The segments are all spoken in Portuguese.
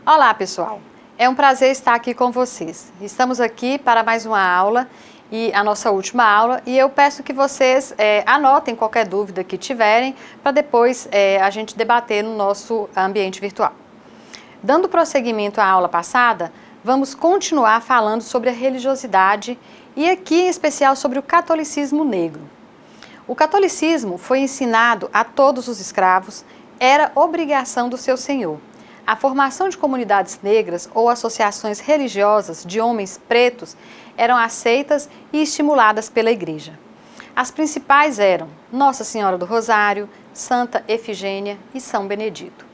Olá, pessoal! É um prazer estar aqui com vocês. Estamos aqui para mais uma aula e a nossa última aula, e eu peço que vocês anotem qualquer dúvida que tiverem para depois a gente debater no nosso ambiente virtual. Dando prosseguimento à aula passada, vamos continuar falando sobre a religiosidade e aqui em especial sobre o catolicismo negro. O catolicismo foi ensinado a todos os escravos, era obrigação do seu senhor. A formação de comunidades negras ou associações religiosas de homens pretos eram aceitas e estimuladas pela igreja. As principais eram Nossa Senhora do Rosário, Santa Efigênia e São Benedito.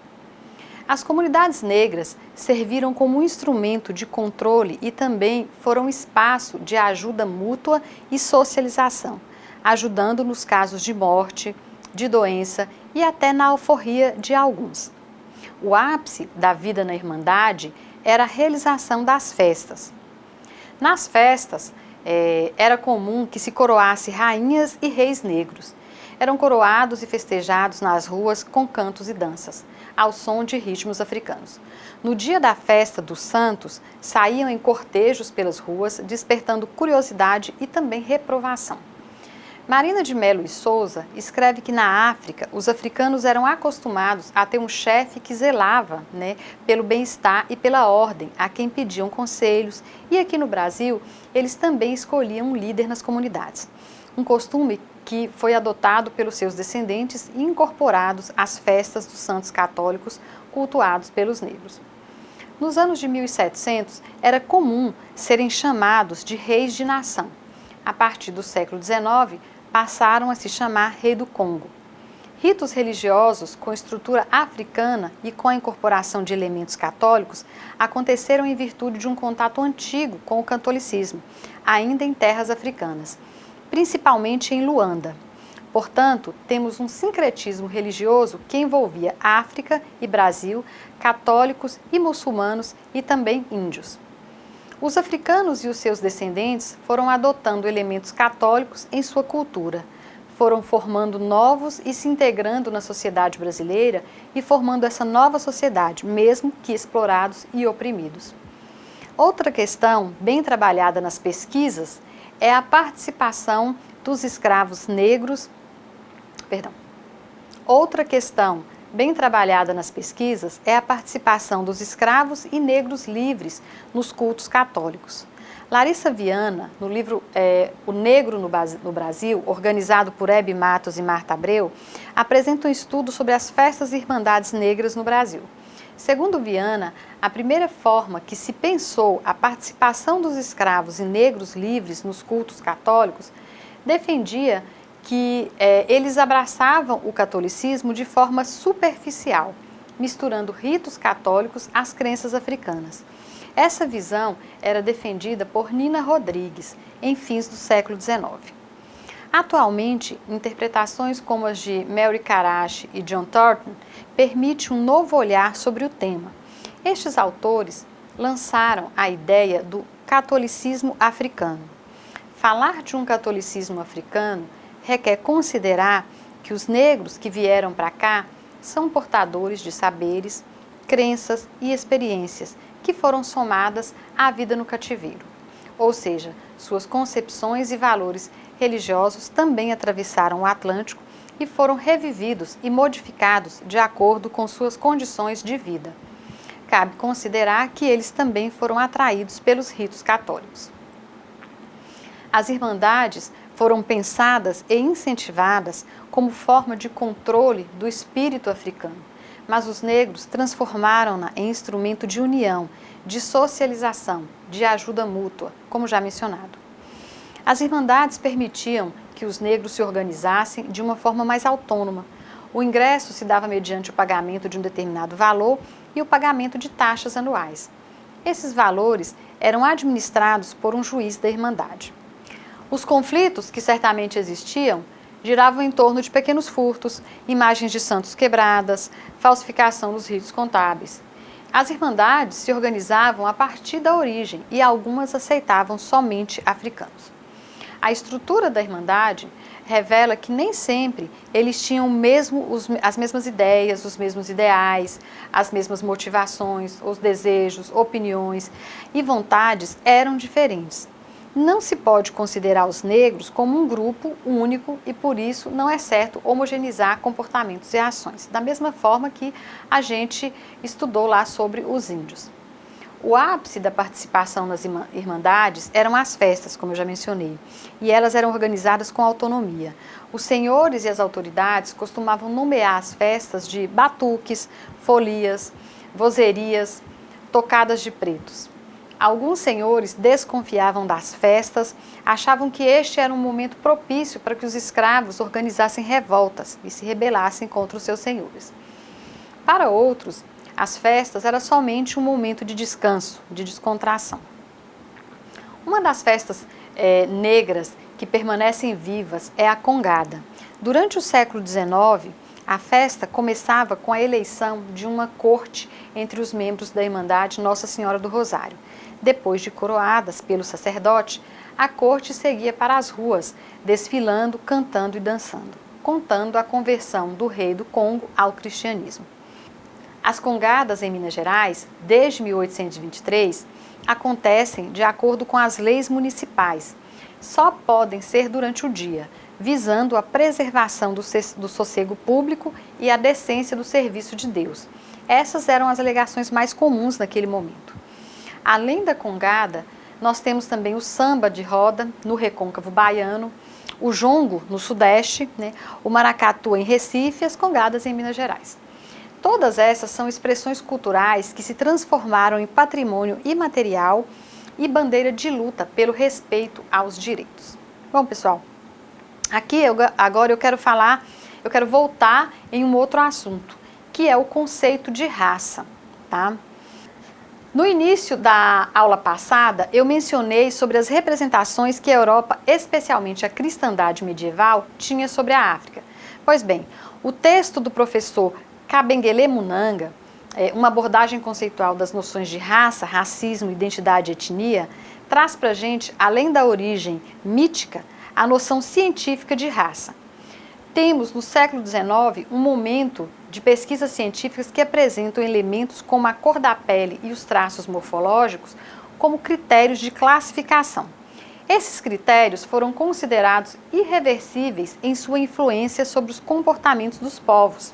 As comunidades negras serviram como instrumento de controle e também foram espaço de ajuda mútua e socialização, ajudando nos casos de morte, de doença e até na alforria de alguns. O ápice da vida na Irmandade era a realização das festas. Nas festas, era comum que se coroasse rainhas e reis negros. Eram coroados e festejados nas ruas com cantos e danças, ao som de ritmos africanos. No dia da festa dos santos, saíam em cortejos pelas ruas, despertando curiosidade e também reprovação. Marina de Melo e Souza escreve que na África, os africanos eram acostumados a ter um chefe que zelava, pelo bem-estar e pela ordem, a quem pediam conselhos, e aqui no Brasil, eles também escolhiam um líder nas comunidades. Um costume que foi adotado pelos seus descendentes e incorporados às festas dos santos católicos cultuados pelos negros. Nos anos de 1700, era comum serem chamados de reis de nação. A partir do século XIX, passaram a se chamar Rei do Congo. Ritos religiosos com estrutura africana e com a incorporação de elementos católicos aconteceram em virtude de um contato antigo com o catolicismo, ainda em terras africanas, principalmente em Luanda. Portanto, temos um sincretismo religioso que envolvia África e Brasil, católicos e muçulmanos e também índios. Os africanos e os seus descendentes foram adotando elementos católicos em sua cultura, foram formando novos e se integrando na sociedade brasileira e formando essa nova sociedade, mesmo que explorados e oprimidos. Outra questão bem trabalhada nas pesquisas é a participação dos escravos negros. Outra questão bem trabalhada nas pesquisas é a participação dos escravos e negros livres nos cultos católicos. Larissa Viana, no livro O Negro no Brasil, organizado por Hebe Matos e Marta Abreu, apresenta um estudo sobre as festas e irmandades negras no Brasil. Segundo Viana, a primeira forma que se pensou a participação dos escravos e negros livres nos cultos católicos defendia que eles abraçavam o catolicismo de forma superficial, misturando ritos católicos às crenças africanas. Essa visão era defendida por Nina Rodrigues, em fins do século XIX. Atualmente, interpretações como as de Mary Karachi e John Thornton permitem um novo olhar sobre o tema. Estes autores lançaram a ideia do catolicismo africano. Falar de um catolicismo africano requer considerar que os negros que vieram para cá são portadores de saberes, crenças e experiências que foram somadas à vida no cativeiro. Ou seja, suas concepções e valores religiosos também atravessaram o Atlântico e foram revividos e modificados de acordo com suas condições de vida. Cabe considerar que eles também foram atraídos pelos ritos católicos. As irmandades foram pensadas e incentivadas como forma de controle do espírito africano, mas os negros transformaram-na em instrumento de união, de socialização, de ajuda mútua, como já mencionado. As irmandades permitiam que os negros se organizassem de uma forma mais autônoma. O ingresso se dava mediante o pagamento de um determinado valor e o pagamento de taxas anuais. Esses valores eram administrados por um juiz da irmandade. Os conflitos, que certamente existiam, giravam em torno de pequenos furtos, imagens de santos quebradas, falsificação dos ritos contábeis. As irmandades se organizavam a partir da origem e algumas aceitavam somente africanos. A estrutura da irmandade revela que nem sempre eles tinham as mesmas ideias, os mesmos ideais, as mesmas motivações, os desejos, opiniões e vontades eram diferentes. Não se pode considerar os negros como um grupo único e, por isso, não é certo homogeneizar comportamentos e ações, da mesma forma que a gente estudou lá sobre os índios. O ápice da participação nas irmandades eram as festas, como eu já mencionei, e elas eram organizadas com autonomia. Os senhores e as autoridades costumavam nomear as festas de batuques, folias, vozerias, tocadas de pretos. Alguns senhores desconfiavam das festas, achavam que este era um momento propício para que os escravos organizassem revoltas e se rebelassem contra os seus senhores. Para outros, as festas era somente um momento de descanso, de descontração. Uma das festas negras que permanecem vivas é a congada. Durante o século XIX, a festa começava com a eleição de uma corte entre os membros da Irmandade Nossa Senhora do Rosário. Depois de coroadas pelo sacerdote, a corte seguia para as ruas, desfilando, cantando e dançando, contando a conversão do rei do Congo ao cristianismo. As congadas em Minas Gerais, desde 1823, acontecem de acordo com as leis municipais. Só podem ser durante o dia, visando a preservação do sossego público e a decência do serviço de Deus. Essas eram as alegações mais comuns naquele momento. Além da congada, nós temos também o samba de roda no recôncavo baiano, o jongo no sudeste, o maracatu em Recife e as congadas em Minas Gerais. Todas essas são expressões culturais que se transformaram em patrimônio imaterial e bandeira de luta pelo respeito aos direitos. Bom, pessoal, aqui agora eu quero voltar em um outro assunto, que é o conceito de raça, tá? No início da aula passada, eu mencionei sobre as representações que a Europa, especialmente a cristandade medieval, tinha sobre a África. Pois bem, o texto do professor Kabengele Munanga, uma abordagem conceitual das noções de raça, racismo, identidade e etnia, traz para a gente, além da origem mítica, a noção científica de raça. Temos, no século XIX, um momento de pesquisas científicas que apresentam elementos como a cor da pele e os traços morfológicos como critérios de classificação. Esses critérios foram considerados irreversíveis em sua influência sobre os comportamentos dos povos.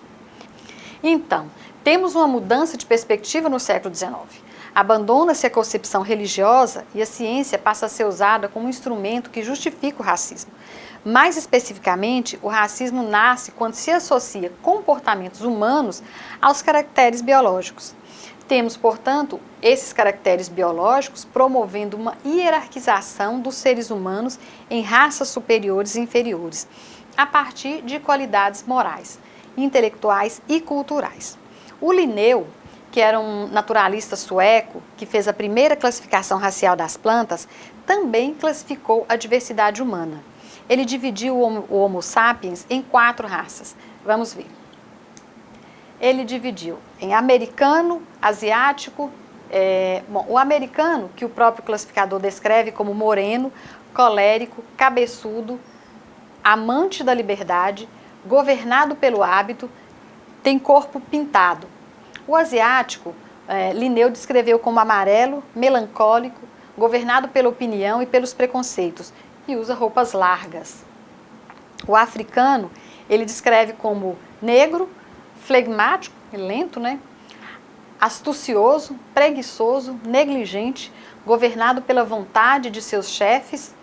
Então, temos uma mudança de perspectiva no século XIX. Abandona-se a concepção religiosa e a ciência passa a ser usada como um instrumento que justifica o racismo. Mais especificamente, o racismo nasce quando se associa comportamentos humanos aos caracteres biológicos. Temos, portanto, esses caracteres biológicos promovendo uma hierarquização dos seres humanos em raças superiores e inferiores, a partir de qualidades morais, intelectuais e culturais. O Linneu, que era um naturalista sueco que fez a primeira classificação racial das plantas, também classificou a diversidade humana. Ele dividiu o Homo sapiens em 4 raças. Vamos ver. Ele dividiu em americano, asiático, o americano, que o próprio classificador descreve como moreno, colérico, cabeçudo, amante da liberdade, governado pelo hábito, tem corpo pintado. O asiático, Linneu descreveu como amarelo, melancólico, governado pela opinião e pelos preconceitos, e usa roupas largas. O africano, ele descreve como negro, flegmático, lento, astucioso, preguiçoso, negligente, governado pela vontade de seus chefes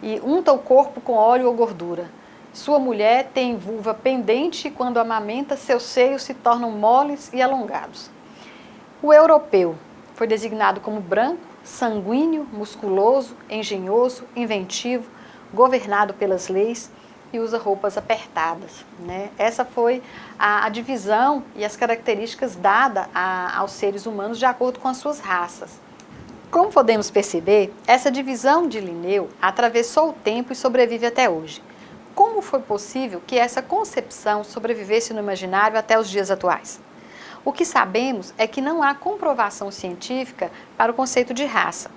e unta o corpo com óleo ou gordura. Sua mulher tem vulva pendente e quando amamenta, seus seios se tornam moles e alongados. O europeu foi designado como branco, sanguíneo, musculoso, engenhoso, inventivo, governado pelas leis e usa roupas apertadas. Essa foi a divisão e as características dadas aos seres humanos de acordo com as suas raças. Como podemos perceber, essa divisão de Linneu atravessou o tempo e sobrevive até hoje. Como foi possível que essa concepção sobrevivesse no imaginário até os dias atuais? O que sabemos é que não há comprovação científica para o conceito de raça.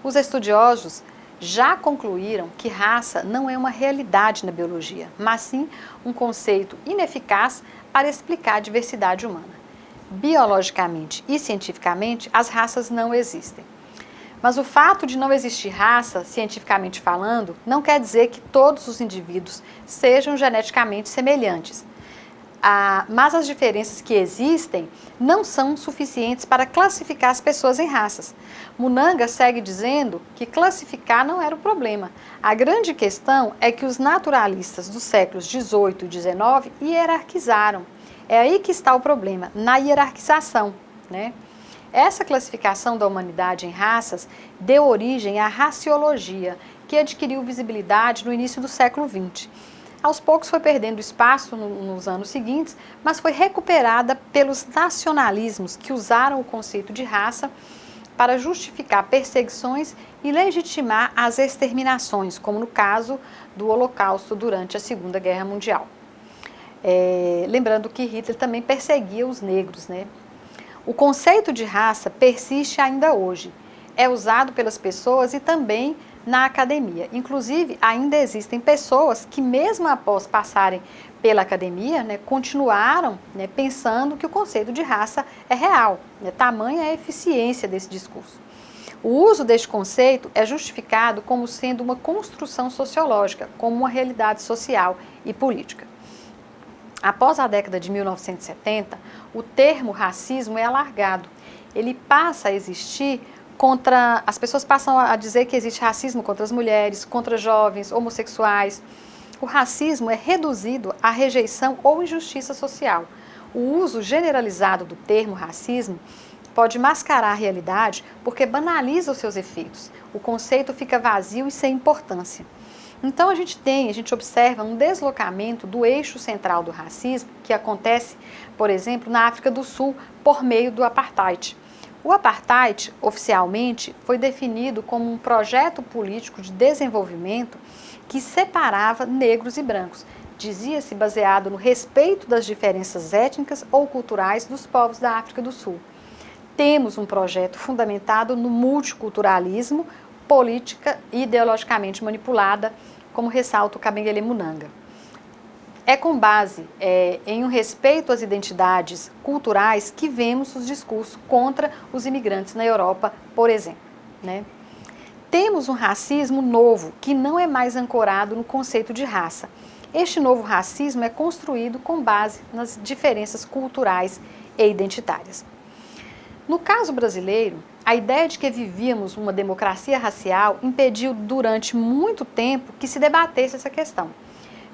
Os estudiosos já concluíram que raça não é uma realidade na biologia, mas sim um conceito ineficaz para explicar a diversidade humana. Biologicamente e cientificamente, as raças não existem. Mas o fato de não existir raça, cientificamente falando, não quer dizer que todos os indivíduos sejam geneticamente semelhantes. Mas as diferenças que existem não são suficientes para classificar as pessoas em raças. Munanga segue dizendo que classificar não era o problema. A grande questão é que os naturalistas dos séculos XVIII e XIX hierarquizaram. É aí que está o problema, na hierarquização, né? Essa classificação da humanidade em raças deu origem à raciologia, que adquiriu visibilidade no início do século XX. Aos poucos foi perdendo espaço nos anos seguintes, mas foi recuperada pelos nacionalismos que usaram o conceito de raça para justificar perseguições e legitimar as exterminações, como no caso do Holocausto durante a Segunda Guerra Mundial. Lembrando que Hitler também perseguia os negros, né? O conceito de raça persiste ainda hoje. É usado pelas pessoas e também na academia. Inclusive, ainda existem pessoas que, mesmo após passarem pela academia, né, continuaram, né, pensando que o conceito de raça é real. Né, tamanha a eficiência desse discurso. O uso deste conceito é justificado como sendo uma construção sociológica, como uma realidade social e política. Após a década de 1970, o termo racismo é alargado. Ele passa a existir as pessoas passam a dizer que existe racismo contra as mulheres, contra jovens, homossexuais. O racismo é reduzido à rejeição ou injustiça social. O uso generalizado do termo racismo pode mascarar a realidade porque banaliza os seus efeitos. O conceito fica vazio e sem importância. Então a gente observa um deslocamento do eixo central do racismo, que acontece, por exemplo, na África do Sul, por meio do apartheid. O apartheid, oficialmente, foi definido como um projeto político de desenvolvimento que separava negros e brancos. Dizia-se baseado no respeito das diferenças étnicas ou culturais dos povos da África do Sul. Temos um projeto fundamentado no multiculturalismo, política e ideologicamente manipulada, como ressalta o Kabengele Munanga. É com base em um respeito às identidades culturais que vemos os discursos contra os imigrantes na Europa, por exemplo. Né? Temos um racismo novo, que não é mais ancorado no conceito de raça. Este novo racismo é construído com base nas diferenças culturais e identitárias. No caso brasileiro, a ideia de que vivíamos uma democracia racial impediu durante muito tempo que se debatesse essa questão.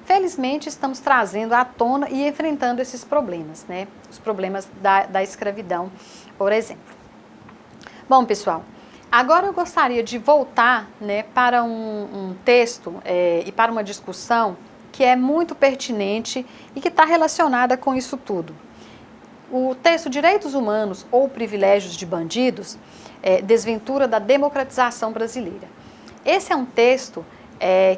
Felizmente, estamos trazendo à tona e enfrentando esses problemas, né? Os problemas da escravidão, por exemplo. Bom, pessoal, agora eu gostaria de voltar, né, para um texto e para uma discussão que é muito pertinente e que está relacionada com isso tudo. O texto Direitos Humanos ou Privilégios de Bandidos, Desventura da Democratização Brasileira. Esse é um texto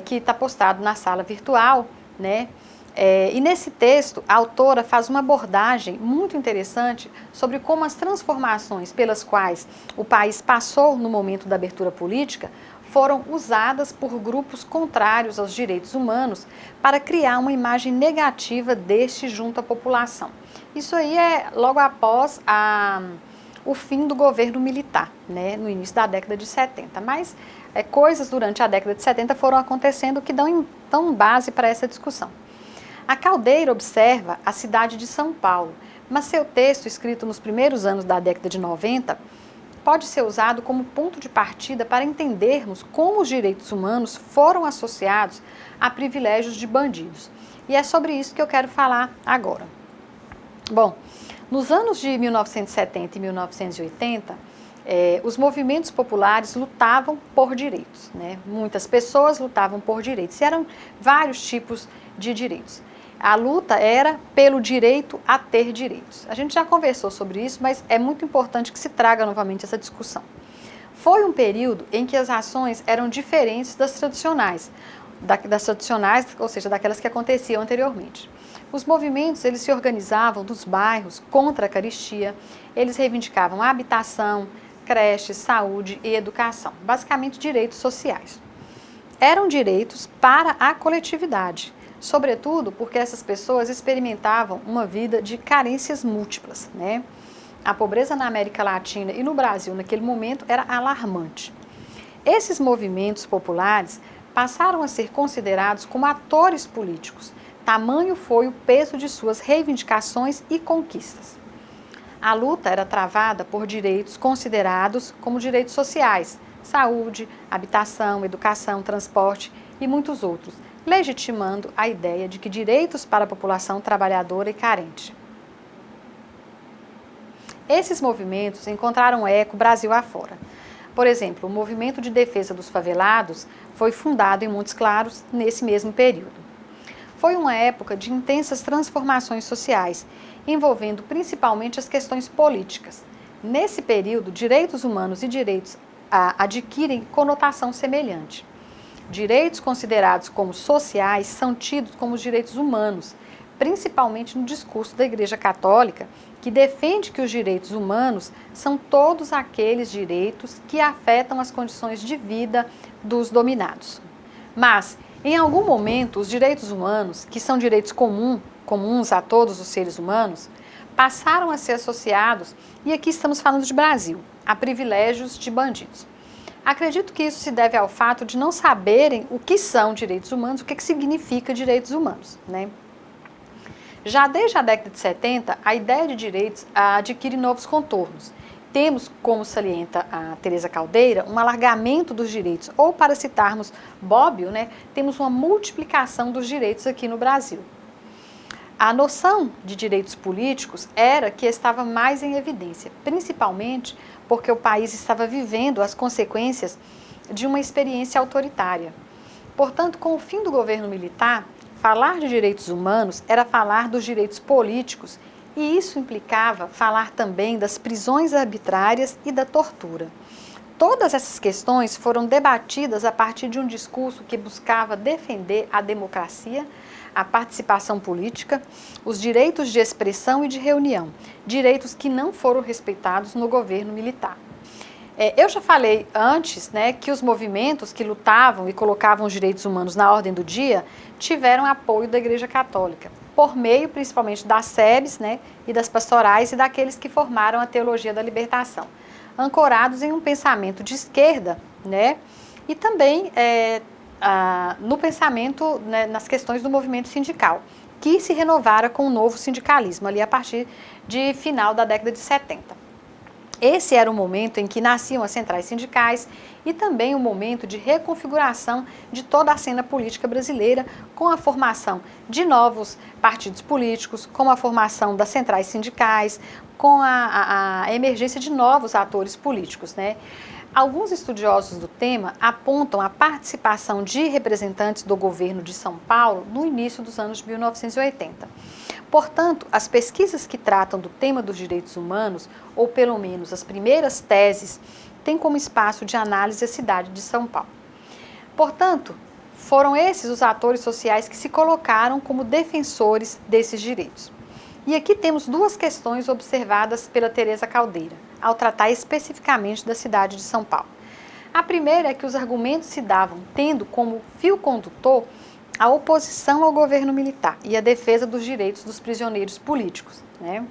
que está postado na sala virtual, né? E nesse texto, a autora faz uma abordagem muito interessante sobre como as transformações pelas quais o país passou no momento da abertura política foram usadas por grupos contrários aos direitos humanos para criar uma imagem negativa deste junto à população. Isso aí é logo após o fim do governo militar, né, no início da década de 70. Mas coisas durante a década de 70 foram acontecendo que dão base para essa discussão. A Caldeira observa a cidade de São Paulo, mas seu texto, escrito nos primeiros anos da década de 90, pode ser usado como ponto de partida para entendermos como os direitos humanos foram associados a privilégios de bandidos. E é sobre isso que eu quero falar agora. Bom, nos anos de 1970 e 1980, os movimentos populares lutavam por direitos, né? Muitas pessoas lutavam por direitos, e eram vários tipos de direitos. A luta era pelo direito a ter direitos. A gente já conversou sobre isso, mas é muito importante que se traga novamente essa discussão. Foi um período em que as ações eram diferentes das tradicionais, ou seja, daquelas que aconteciam anteriormente. Os movimentos, eles se organizavam nos bairros contra a carestia, eles reivindicavam habitação, creche, saúde e educação, basicamente direitos sociais. eram direitos para a coletividade, sobretudo porque essas pessoas experimentavam uma vida de carências múltiplas, né? A pobreza na América Latina e no Brasil naquele momento era alarmante. Esses movimentos populares passaram a ser considerados como atores políticos. Tamanho foi o peso de suas reivindicações e conquistas. A luta era travada por direitos considerados como direitos sociais, saúde, habitação, educação, transporte e muitos outros, legitimando a ideia de que direitos para a população trabalhadora e carente. Esses movimentos encontraram eco Brasil afora. Por exemplo, o Movimento de Defesa dos Favelados foi fundado em Montes Claros nesse mesmo período. Foi uma época de intensas transformações sociais, envolvendo principalmente as questões políticas. Nesse período, direitos humanos e direitos adquirem conotação semelhante. Direitos considerados como sociais são tidos como direitos humanos, principalmente no discurso da Igreja Católica, que defende que os direitos humanos são todos aqueles direitos que afetam as condições de vida dos dominados. Mas, em algum momento, os direitos humanos, que são direitos comuns a todos os seres humanos, passaram a ser associados, e aqui estamos falando de Brasil, a privilégios de bandidos. Acredito que isso se deve ao fato de não saberem o que são direitos humanos, o que significa direitos humanos, né? Já desde a década de 70, a ideia de direitos adquire novos contornos. Temos, como salienta a Teresa Caldeira, um alargamento dos direitos, ou para citarmos Bobbio, né, temos uma multiplicação dos direitos aqui no Brasil. A noção de direitos políticos era que estava mais em evidência, principalmente porque o país estava vivendo as consequências de uma experiência autoritária. Portanto, com o fim do governo militar, falar de direitos humanos era falar dos direitos políticos, e isso implicava falar também das prisões arbitrárias e da tortura. Todas essas questões foram debatidas a partir de um discurso que buscava defender a democracia, a participação política, os direitos de expressão e de reunião, direitos que não foram respeitados no governo militar. Eu já falei antes, né, que os movimentos que lutavam e colocavam os direitos humanos na ordem do dia tiveram apoio da Igreja Católica, por meio principalmente das SEBs, né, e das pastorais e daqueles que formaram a teologia da libertação, ancorados em um pensamento de esquerda, né, e também no pensamento, né, nas questões do movimento sindical, que se renovara com o novo sindicalismo, ali a partir de final da década de 70. Esse era o momento em que nasciam as centrais sindicais e também o momento de reconfiguração de toda a cena política brasileira, com a formação de novos partidos políticos, com a formação das centrais sindicais, com a emergência de novos atores políticos, né? Alguns estudiosos do tema apontam a participação de representantes do governo de São Paulo no início dos anos 1980. Portanto, as pesquisas que tratam do tema dos direitos humanos, ou pelo menos as primeiras teses, têm como espaço de análise a cidade de São Paulo. Portanto, foram esses os atores sociais que se colocaram como defensores desses direitos. E aqui temos duas questões observadas pela Teresa Caldeira, ao tratar especificamente da cidade de São Paulo. A primeira é que os argumentos se davam tendo como fio condutor a oposição ao governo militar e a defesa dos direitos dos prisioneiros políticos, né?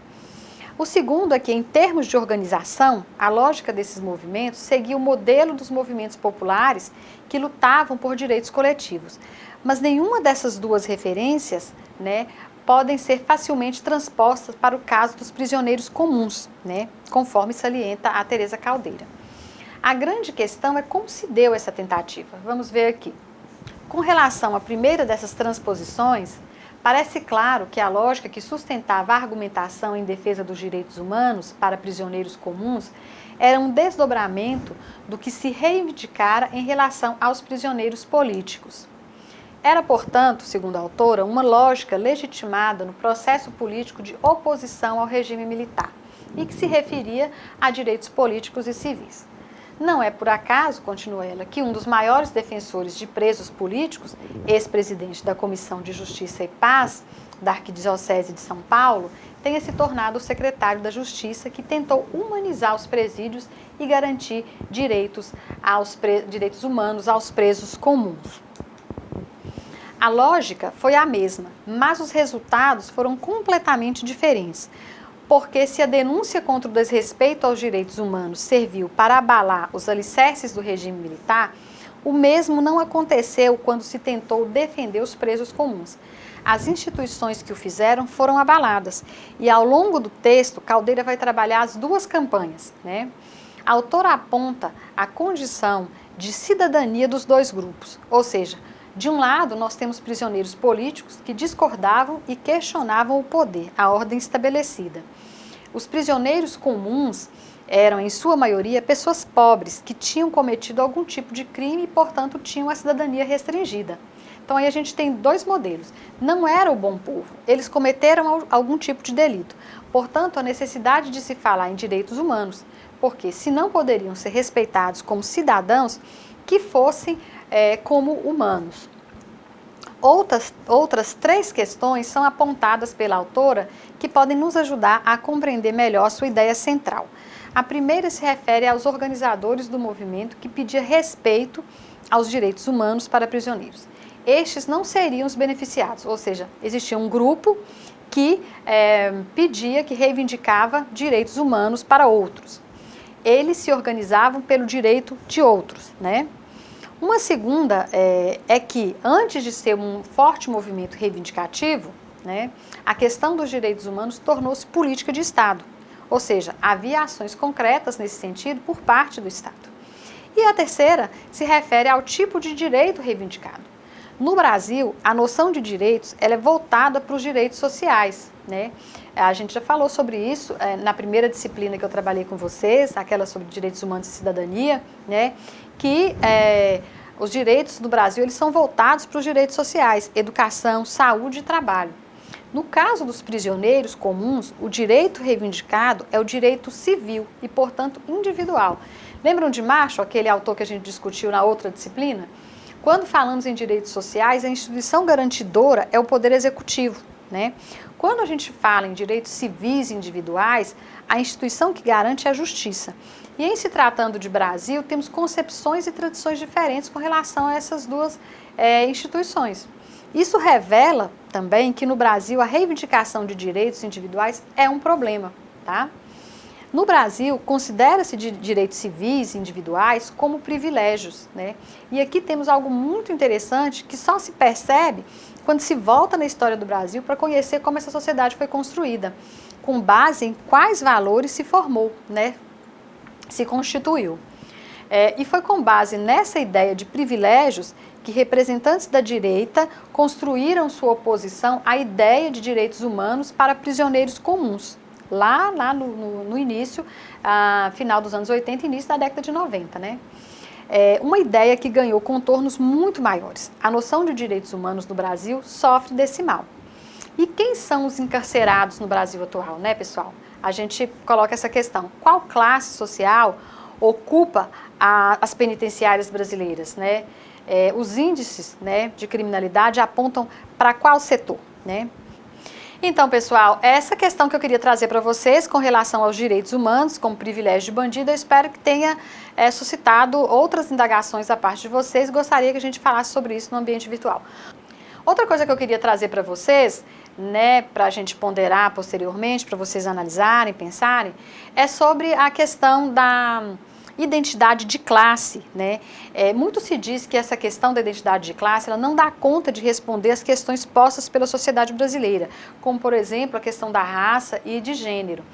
O segundo é que, em termos de organização, a lógica desses movimentos seguia o modelo dos movimentos populares que lutavam por direitos coletivos. Mas nenhuma dessas duas referências, né, podem ser facilmente transpostas para o caso dos prisioneiros comuns, né, conforme salienta a Teresa Caldeira. A grande questão é como se deu essa tentativa. Vamos ver aqui. Com relação à primeira dessas transposições, parece claro que a lógica que sustentava a argumentação em defesa dos direitos humanos para prisioneiros comuns era um desdobramento do que se reivindicara em relação aos prisioneiros políticos. Era, portanto, segundo a autora, uma lógica legitimada no processo político de oposição ao regime militar e que se referia a direitos políticos e civis. Não é por acaso, continua ela, que um dos maiores defensores de presos políticos, ex-presidente da Comissão de Justiça e Paz da Arquidiocese de São Paulo, tenha se tornado o secretário da Justiça, que tentou humanizar os presídios e garantir direitos humanos aos presos comuns. A lógica foi a mesma, mas os resultados foram completamente diferentes. Porque se a denúncia contra o desrespeito aos direitos humanos serviu para abalar os alicerces do regime militar, o mesmo não aconteceu quando se tentou defender os presos comuns. As instituições que o fizeram foram abaladas. E ao longo do texto, Caldeira vai trabalhar as duas campanhas, né? A autora aponta a condição de cidadania dos dois grupos, ou seja, de um lado, nós temos prisioneiros políticos que discordavam e questionavam o poder, a ordem estabelecida. Os prisioneiros comuns eram, em sua maioria, pessoas pobres que tinham cometido algum tipo de crime e, portanto, tinham a cidadania restringida. Então, aí a gente tem dois modelos. Não era o bom povo, eles cometeram algum tipo de delito. Portanto, a necessidade de se falar em direitos humanos, porque se não poderiam ser respeitados como cidadãos, que fossem como humanos. Outras três questões são apontadas pela autora que podem nos ajudar a compreender melhor sua ideia central. A primeira se refere aos organizadores do movimento que pedia respeito aos direitos humanos para prisioneiros. Estes não seriam os beneficiados, ou seja, existia um grupo que pedia, que reivindicava direitos humanos para outros. Eles se organizavam pelo direito de outros, né? Uma segunda é que, antes de ser um forte movimento reivindicativo, né, a questão dos direitos humanos tornou-se política de Estado, ou seja, havia ações concretas nesse sentido por parte do Estado. E a terceira se refere ao tipo de direito reivindicado. No Brasil, a noção de direitos ela é voltada para os direitos sociais, né? A gente já falou sobre isso na primeira disciplina que eu trabalhei com vocês, aquela sobre direitos humanos e cidadania, né? Que os direitos do Brasil eles são voltados para os direitos sociais, educação, saúde e trabalho. No caso dos prisioneiros comuns, o direito reivindicado é o direito civil e, portanto, individual. Lembram de Marshall, aquele autor que a gente discutiu na outra disciplina? Quando falamos em direitos sociais, a instituição garantidora é o Poder Executivo, né? Quando a gente fala em direitos civis individuais, a instituição que garante é a Justiça. E em se tratando de Brasil, temos concepções e tradições diferentes com relação a essas duas instituições. Isso revela também que no Brasil a reivindicação de direitos individuais é um problema, tá? No Brasil, considera-se direitos civis individuais como privilégios, né? E aqui temos algo muito interessante que só se percebe quando se volta na história do Brasil para conhecer como essa sociedade foi construída, com base em quais valores se formou, né? Se constituiu. E foi com base nessa ideia de privilégios que representantes da direita construíram sua oposição à ideia de direitos humanos para prisioneiros comuns, lá no início, final dos anos 80 e início da década de 90, né? Uma ideia que ganhou contornos muito maiores. A noção de direitos humanos no Brasil sofre desse mal. E quem são os encarcerados no Brasil atual, né, pessoal? A gente coloca essa questão. Qual classe social ocupa as penitenciárias brasileiras, né? Os índices, né, de criminalidade apontam para qual setor, né? Então, pessoal, essa questão que eu queria trazer para vocês com relação aos direitos humanos como privilégio de bandido, eu espero que tenha suscitado outras indagações da parte de vocês. Gostaria que a gente falasse sobre isso no ambiente virtual. Outra coisa que eu queria trazer para vocês, né, para a gente ponderar posteriormente, para vocês analisarem, pensarem, é sobre a questão da identidade de classe, né? Muito se diz que essa questão da identidade de classe ela não dá conta de responder às questões postas pela sociedade brasileira, como, por exemplo, a questão da raça e de gênero.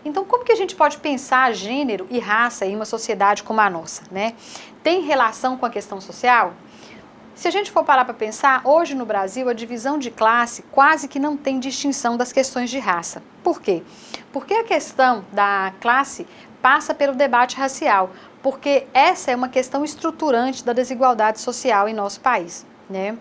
Então, como que a gente pode pensar gênero e raça em uma sociedade como a nossa, né? Tem relação com a questão social? Se a gente for parar para pensar, hoje no Brasil a divisão de classe quase que não tem distinção das questões de raça. Por quê? Porque a questão da classe passa pelo debate racial, porque essa é uma questão estruturante da desigualdade social em nosso país, né?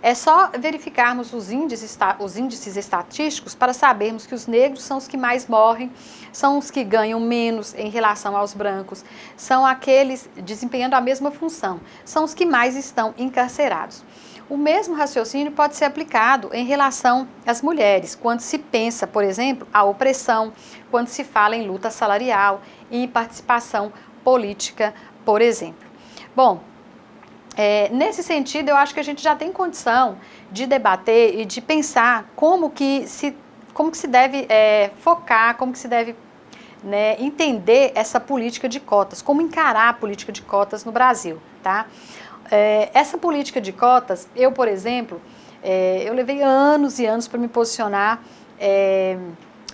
É só verificarmos os índices estatísticos para sabermos que os negros são os que mais morrem, são os que ganham menos em relação aos brancos, são aqueles desempenhando a mesma função, são os que mais estão encarcerados. O mesmo raciocínio pode ser aplicado em relação às mulheres, quando se pensa, por exemplo, a opressão, quando se fala em luta salarial e em participação política, por exemplo. Bom, nesse sentido, eu acho que a gente já tem condição de debater e de pensar como que se deve focar, como que se deve entender essa política de cotas, como encarar a política de cotas no Brasil, tá? Essa política de cotas, eu, por exemplo, eu levei anos e anos para me posicionar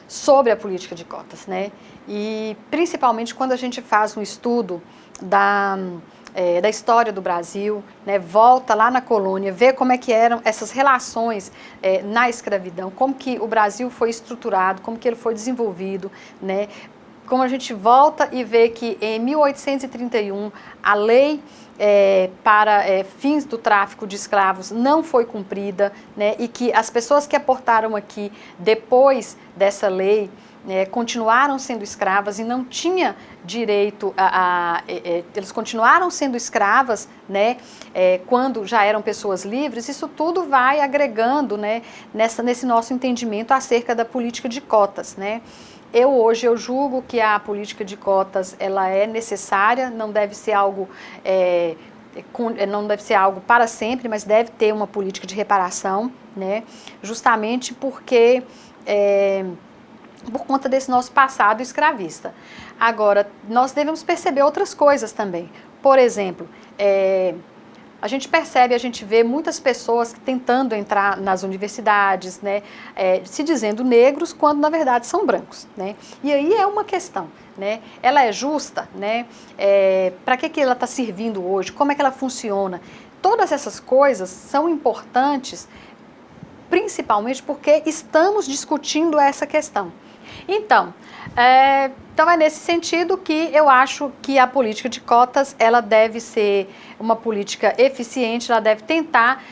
sobre a política de cotas, né? E principalmente quando a gente faz um estudo da história do Brasil, né, volta lá na colônia, vê como é que eram essas relações na escravidão, como que o Brasil foi estruturado, como que ele foi desenvolvido, né, como a gente volta e vê que em 1831 a lei para fins do tráfico de escravos não foi cumprida, né, e que as pessoas que aportaram aqui depois dessa lei continuaram sendo escravas e não tinha direito eles continuaram sendo escravas, né, quando já eram pessoas livres. Isso tudo vai agregando, né, nesse nosso entendimento acerca da política de cotas, né. Hoje eu julgo que a política de cotas ela é necessária, não deve ser algo para sempre, mas deve ter uma política de reparação, né, justamente porque por conta desse nosso passado escravista. Agora, nós devemos perceber outras coisas também. Por exemplo, a gente percebe, a gente vê muitas pessoas tentando entrar nas universidades, né, se dizendo negros, quando na verdade são brancos, né? E aí é uma questão, né? Ela é justa, né? Para que ela está servindo hoje? Como é que ela funciona? Todas essas coisas são importantes, principalmente porque estamos discutindo essa questão. Então é nesse sentido que eu acho que a política de cotas ela deve ser uma política eficiente, ela deve tentar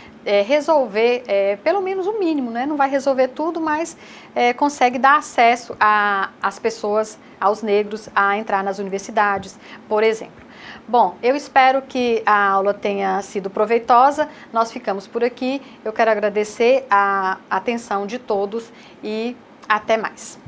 resolver pelo menos o mínimo, né? Não vai resolver tudo, mas consegue dar acesso às pessoas, aos negros, a entrar nas universidades, por exemplo. Bom, eu espero que a aula tenha sido proveitosa, nós ficamos por aqui, eu quero agradecer a atenção de todos e até mais.